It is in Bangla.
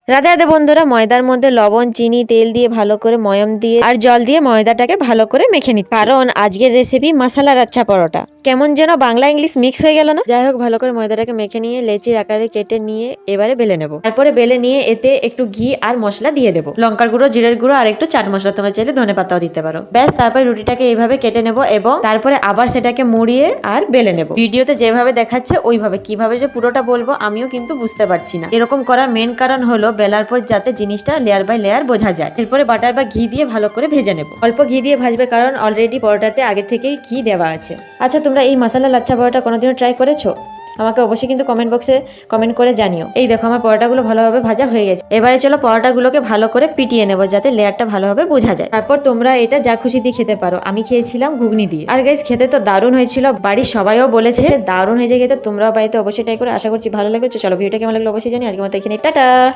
রাধে রাধে বন্ধুরা, ময়দার মধ্যে লবণ, চিনি, তেল দিয়ে ভালো করে ময়ম দিয়ে আর জল দিয়ে ময়দাটাকে ভালো করে মেখে নিচ্ছি, কারণ আজকের রেসিপি মশলা লাচ্ছা পরোটা। কেমন যেন বাংলা ইংলিশ মিক্স হয়ে গেল না? যাই হোক, ভালো করে ময়দাটাকে মেখে নিয়ে লেচির আকারে কেটে নিয়ে এবারে বেলে নেবো। তারপরে বেলে নিয়ে এতে একটু ঘি আর মশলা দিয়ে দেবো, লঙ্কার গুঁড়ো, জিরের গুঁড়ো আর একটু চাট মশলা, তোমরা চাইলে ধনে পাতাও দিতে পারো। ব্যাস, তারপরে রুটিটাকে এইভাবে কেটে নেবো এবং তারপরে আবার সেটাকে মুড়িয়ে আর বেলে নেবো। ভিডিওতে যেভাবে দেখাচ্ছে ওইভাবে। কিভাবে যে পুরোটা বলবো আমিও কিন্তু বুঝতে পারছি না। এরকম করার মেন কারণ হলো বেলার পর যাতে জিনিসটা লেয়ার বাই লেয়ার বোঝা যায়। এরপরে বাটার বা ঘি দিয়ে ভালো করে ভেজে নেব। অল্প ঘি দিয়ে ভাজবে, কারণ অলরেডি পরোটাতে আগে থেকেই ঘি দেওয়া আছে। আচ্ছা, তোমরা এই মশলা লাচ্ছা পরোটা কোনোদিনও ট্রাই করেছো? আমাকে অবশ্যই কিন্তু কমেন্ট বক্সে কমেন্ট করে জানিও। এই দেখো, আমার পরোটাগুলো ভালোভাবে ভাজা হয়ে গেছে। এবারে চলো পরোটাগুলোকে ভালো করে পিটিয়ে নেবো, যাতে লেয়ারটা ভালোভাবে বোঝা যায়। তারপর তোমরা এটা যা খুশি দিয়ে খেতে পারো। আমি খেয়েছিলাম ঘুগনি দিয়ে। আর গাইস, খেতে তো দারুণ হয়েছিল। বাড়ির সবাইও বলেছে দারুণ হয়েছে খেতে। তোমরাও বাড়িতে অবশ্যই ট্রাই করে। আশা করছি ভালো লাগবে। চলো, ভিডিওটা কেমন লাগলো অবশ্যই জানি। আজকে মতো এখানে টাটা।